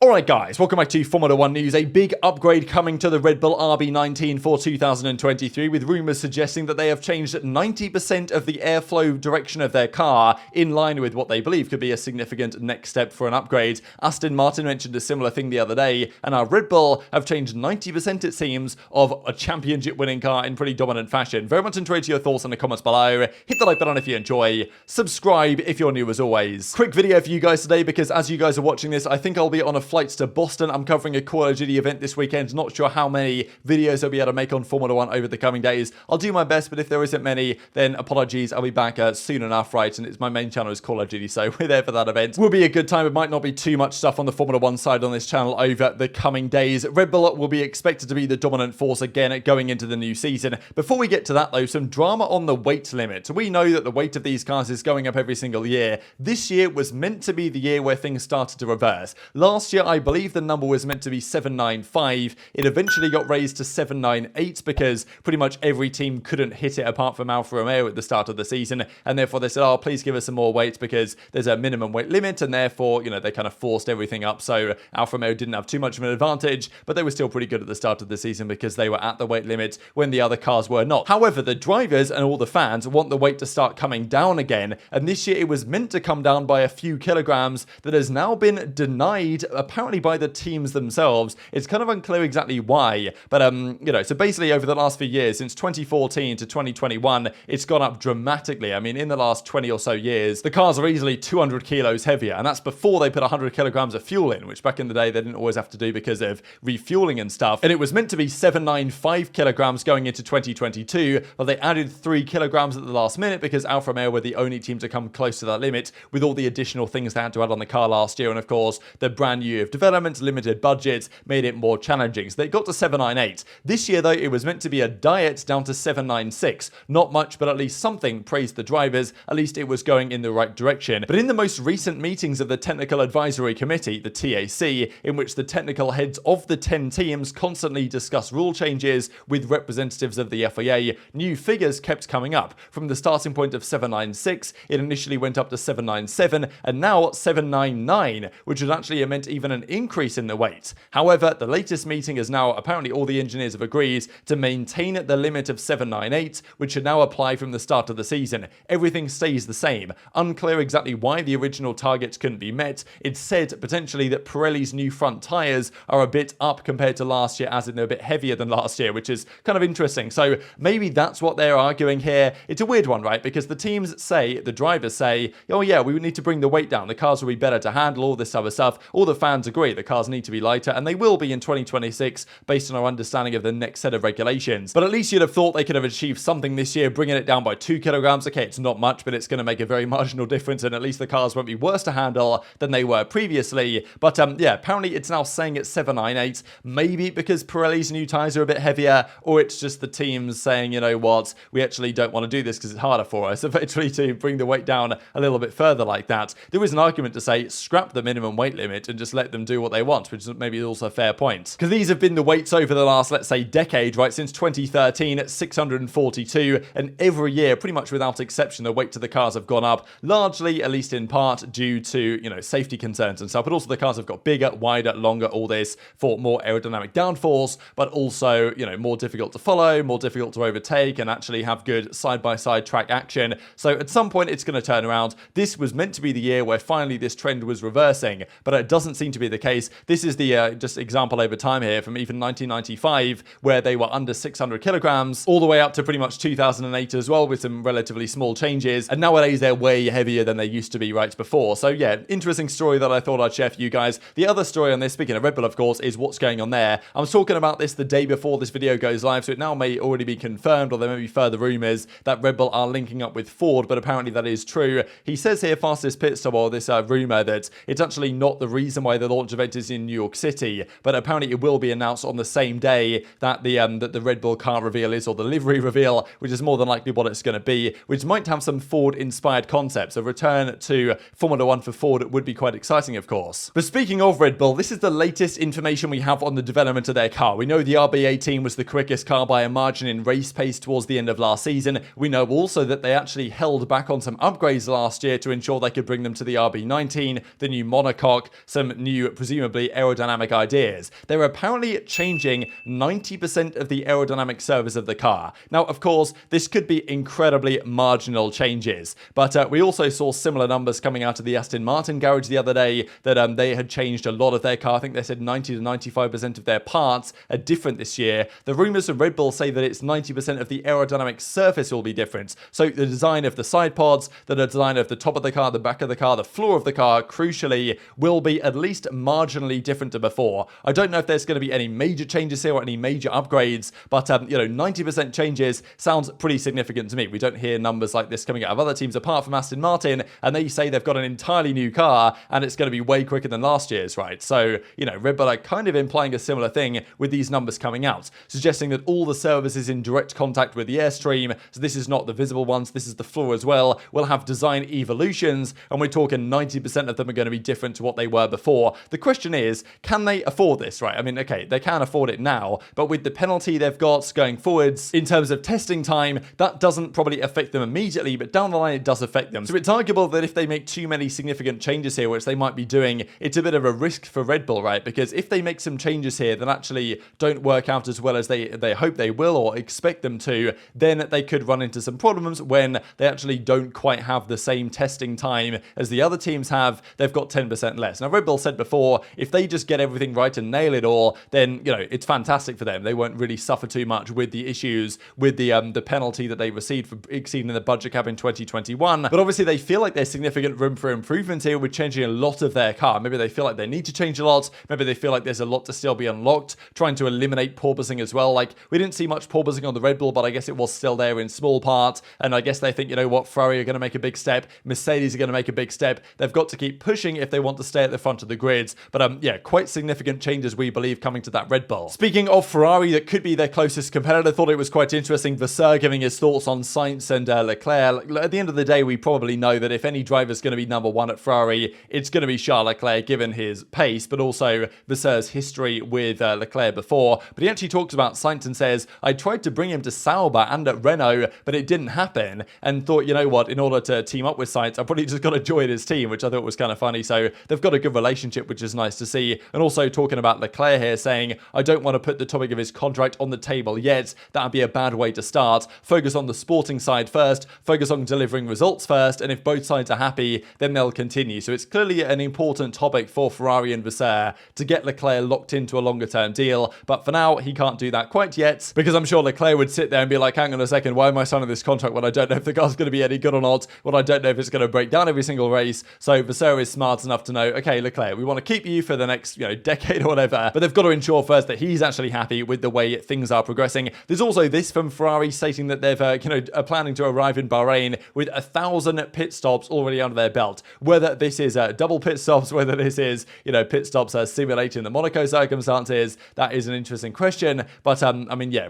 Alright guys, welcome back to Formula 1 news. A big upgrade coming to the Red Bull RB19 for 2023, with rumours suggesting that they have changed 90% of the airflow direction of their car in line with what they believe could be a significant next step for an upgrade. Aston Martin mentioned a similar thing the other day, and our Red Bull have changed 90%, it seems, of a championship winning car in pretty dominant fashion. Very much enjoyed your thoughts in the comments below. Hit the like button if you enjoy. Subscribe if you're new as always. Quick video for you guys today, because as you guys are watching this, I think I'll be on a flights to Boston. I'm covering a Call of Duty event this weekend. Not sure how many videos I'll be able to make on Formula 1 over the coming days. I'll do my best, but if there isn't many, then apologies. I'll be back soon enough, right? And it's my main channel is Call of Duty, so we're there for that event. Will be a good time. It might not be too much stuff on the Formula 1 side on this channel over the coming days. Red Bull will be expected to be the dominant force again going into the new season. Before we get to that though, some drama on the weight limit. We know that the weight of these cars is going up every single year. This year was meant to be the year where things started to reverse. Last year, I believe the number was meant to be 795. It eventually got raised to 798 because pretty much every team couldn't hit it apart from Alfa Romeo at the start of the season, and therefore they said, oh, please give us some more weight because there's a minimum weight limit, and therefore, you know, they kind of forced everything up. So Alfa Romeo didn't have too much of an advantage, but they were still pretty good at the start of the season because they were at the weight limit when the other cars were not. However, the drivers and all the fans want the weight to start coming down again, and this year it was meant to come down by a few kilograms. That has now been denied, apparently by the teams themselves. It's kind of unclear exactly why, but you know, so basically over the last few years, since 2014 to 2021, it's gone up dramatically. I mean, in the last 20 or so years, the cars are easily 200 kilos heavier, and that's before they put 100 kilograms of fuel in, which back in the day they didn't always have to do because of refueling and stuff. And it was meant to be 795 kilograms going into 2022, but they added 3 kilograms at the last minute because Alfa Romeo were the only team to come close to that limit with all the additional things they had to add on the car last year, and of course the brand new year of development, limited budgets made it more challenging. So they got to 798. This year though, it was meant to be a diet down to 796. Not much, but at least something. Praised the drivers. At least it was going in the right direction. But in the most recent meetings of the Technical Advisory Committee, the TAC, in which the technical heads of the 10 teams constantly discuss rule changes with representatives of the FIA, new figures kept coming up. From the starting point of 796, it initially went up to 797, and now 799, which would actually have meant even an increase in the weight. However, the latest meeting is now, apparently all the engineers have agreed to maintain the limit of 798, which should now apply from the start of the season. Everything stays the same. Unclear exactly why the original targets couldn't be met. It's said potentially that Pirelli's new front tyres are a bit up compared to last year, as in they're a bit heavier than last year, which is kind of interesting. So maybe that's what they're arguing here. It's a weird one, right? Because the teams say, the drivers say, oh yeah, we need to bring the weight down. The cars will be better to handle, all this other stuff. All the fans agree the cars need to be lighter, and they will be in 2026 based on our understanding of the next set of regulations. But at least you'd have thought they could have achieved something this year, bringing it down by 2 kilograms. Okay, it's not much, but it's going to make a very marginal difference, and at least the cars won't be worse to handle than they were previously. But yeah, apparently it's now saying it's 798. Maybe because Pirelli's new tyres are a bit heavier, or it's just the teams saying, you know what, we actually don't want to do this because it's harder for us eventually to bring the weight down a little bit further like that. There is an argument to say scrap the minimum weight limit and just let them do what they want, which is maybe also a fair point. Because these have been the weights over the last, let's say, decade, right? Since 2013 at 642, and every year, pretty much without exception, the weight of the cars have gone up, largely, at least in part, due to, you know, safety concerns and stuff, but also the cars have got bigger, wider, longer, all this for more aerodynamic downforce, but also, you know, more difficult to follow, more difficult to overtake, and actually have good side-by-side track action. So at some point, it's going to turn around. This was meant to be the year where finally this trend was reversing, but it doesn't seem to be the case. This is the just example over time here from even 1995, where they were under 600 kilograms, all the way up to pretty much 2008 as well, with some relatively small changes. And nowadays they're way heavier than they used to be right before. So yeah, interesting story that I thought I'd share for you guys. The other story on this, speaking of Red Bull, of course, is what's going on there. I was talking about this the day before this video goes live, so it now may already be confirmed, or there may be further rumors that Red Bull are linking up with Ford, but apparently that is true. He says here, fastest pit stop, or this rumor, that it's actually not the reason why the launch event is in New York City, but apparently it will be announced on the same day that the Red Bull car reveal is, or the livery reveal, which is more than likely what it's going to be, which might have some Ford-inspired concepts. A return to Formula 1 for Ford would be quite exciting, of course. But speaking of Red Bull, this is the latest information we have on the development of their car. We know the RB18 was the quickest car by a margin in race pace towards the end of last season. We know also that they actually held back on some upgrades last year to ensure they could bring them to the RB19, the new monocoque, some new, presumably aerodynamic ideas. They're apparently changing 90% of the aerodynamic surface of the car. Now, of course, this could be incredibly marginal changes, but we also saw similar numbers coming out of the Aston Martin garage the other day that they had changed a lot of their car. I think they said 90 to 95% of their parts are different this year. The rumors from Red Bull say that it's 90% of the aerodynamic surface will be different. So the design of the side pods, the design of the top of the car, the back of the car, the floor of the car, crucially, will be at least marginally different to before. I don't know if there's going to be any major changes here or any major upgrades, but 90% changes sounds pretty significant to me. We don't hear numbers like this coming out of other teams apart from Aston Martin, and they say they've got an entirely new car and it's going to be way quicker than last year's, right? So, Red Bull are kind of implying a similar thing with these numbers coming out, suggesting that all the surface is in direct contact with the airstream. So this is not the visible ones, this is the floor as well. We'll have design evolutions, and we're talking 90% of them are going to be different to what they were before. The question is, can they afford this, right? I mean, okay, they can afford it now, but with the penalty they've got going forwards in terms of testing time, that doesn't probably affect them immediately, but down the line it does affect them. So it's arguable that if they make too many significant changes here, which they might be doing, it's a bit of a risk for Red Bull, right? Because if they make some changes here that actually don't work out as well as they hope they will or expect them to, then they could run into some problems when they actually don't quite have the same testing time as the other teams have. They've got 10% less. Now, Red Bull said before, if they just get everything right and nail it all, then, it's fantastic for them. They won't really suffer too much with the issues with the penalty that they received for exceeding the budget cap in 2021. But obviously, they feel like there's significant room for improvement here with changing a lot of their car. Maybe they feel like they need to change a lot. Maybe they feel like there's a lot to still be unlocked, trying to eliminate porpoising as well. Like, we didn't see much porpoising on the Red Bull, but I guess it was still there in small part. And I guess they think, Ferrari are going to make a big step. Mercedes are going to make a big step. They've got to keep pushing if they want to stay at the front of the grids. But quite significant changes, we believe, coming to that Red Bull. Speaking of Ferrari, that could be their closest competitor, I thought it was quite interesting. Vasseur giving his thoughts on Sainz and Leclerc. At the end of the day, we probably know that if any driver's going to be number one at Ferrari, it's going to be Charles Leclerc, given his pace, but also Vasseur's history with Leclerc before. But he actually talks about Sainz and says, I tried to bring him to Sauber and at Renault, but it didn't happen, and thought, in order to team up with Sainz, I probably just got to join his team, which I thought was kind of funny. So they've got a good relationship, which is nice to see. And also talking about Leclerc here, saying, I don't want to put the topic of his contract on the table yet. That would be a bad way to start. Focus on the sporting side first, focus on delivering results first, and if both sides are happy, then they'll continue. So it's clearly an important topic for Ferrari and Vasseur to get Leclerc locked into a longer term deal. But for now, he can't do that quite yet, because I'm sure Leclerc would sit there and be like, hang on a second, why am I signing this contract when I don't know if the car's going to be any good or not, when I don't know if it's going to break down every single race. So Vasseur is smart enough to know, okay, Leclerc, we want to keep you for the next decade or whatever, but they've got to ensure first that he's actually happy with the way things are progressing. There's also this from Ferrari stating that they've are planning to arrive in Bahrain with 1,000 pit stops already under their belt. Whether this is double pit stops, whether this is pit stops simulating the Monaco circumstances, that is an interesting question. But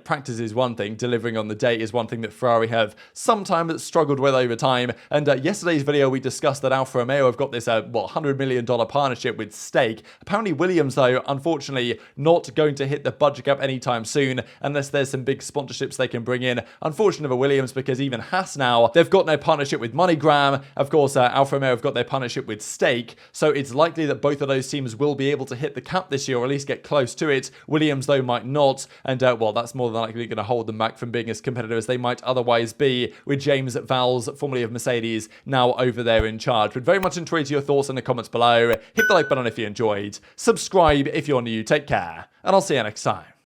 practice is one thing, delivering on the day is one thing that Ferrari have sometimes struggled with over time. And yesterday's video we discussed that Alfa Romeo have got this $100 million partnership with Stake. Apparently Williams, though, unfortunately not going to hit the budget cap anytime soon unless there's some big sponsorships they can bring in. Unfortunate for Williams, because even Haas now, they've got no partnership with MoneyGram. Of course, Alfa Romeo have got their partnership with Stake, so it's likely that both of those teams will be able to hit the cap this year, or at least get close to it. Williams, though, might not, and that's more than likely going to hold them back from being as competitive as they might otherwise be, with James Vowles, formerly of Mercedes, now over there in charge. Would very much enjoy your thoughts in the comments below. Hit the like button if you enjoyed. Subscribe if you're new. Take care, and I'll see you next time.